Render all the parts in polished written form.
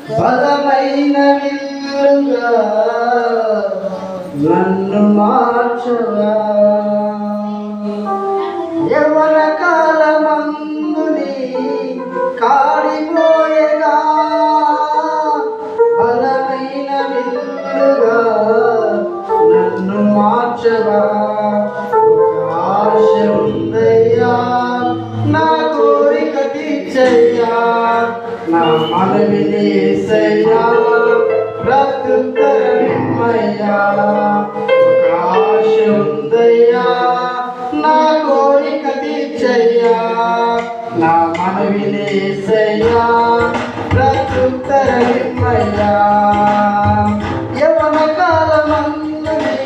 బలమైన విల్లుగా నన్ను మార్చవా. యవ్వన కాలమందుని కాడిపోయేగా బలమైన విల్లుగా నన్ను మార్చవా. ఆశ ఉందయ్యా నా కోరిక తీర్చయ్యా, నా మనవిని యేసయ్యా ప్రత్యుత్తరమిమ్మయ్యా. ఆశ ఉందయ్యా నా కోరిక తీర్చయ్యా, నా మనవిని యేసయ్యా ప్రత్యుత్తరమిమ్మయ్యా. యవ్వన కాలమందుని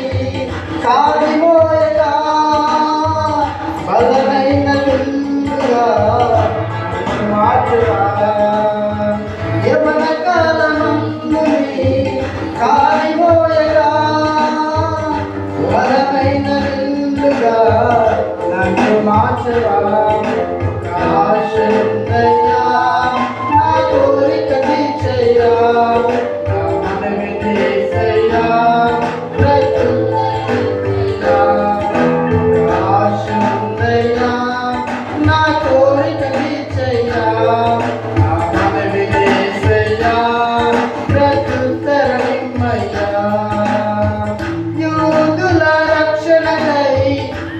కాడిపోయేగా బలమైన విల్లుగా నన్ను మార్చవా. యవ్వన కాలమందుని కాడిపోయేగా బలమైన విల్లుగా నన్ను మార్చవా. ఆశ ఉందయ్యా నా కోరిక తీర్చయ్యా, నా మనవిని యేసయ్యా ప్రత్యుత్తరమిమ్మయ్యా. ఆశ ఉందయ్యా నా కోరిక తీర్చయ్యా, నా మనవిని యేసయ్యా ప్రత్యుత్తరమిమ్మయ్యా. యూదుల రక్షణకై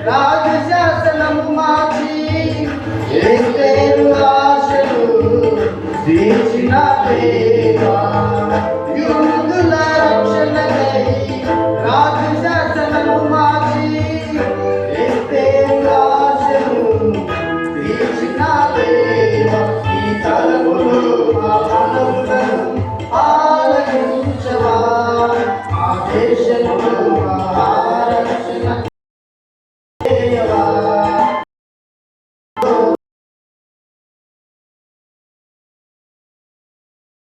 రాజు శాసనము మార్చి ఎస్తేరు ఆశలు తీర్చిన దేవా.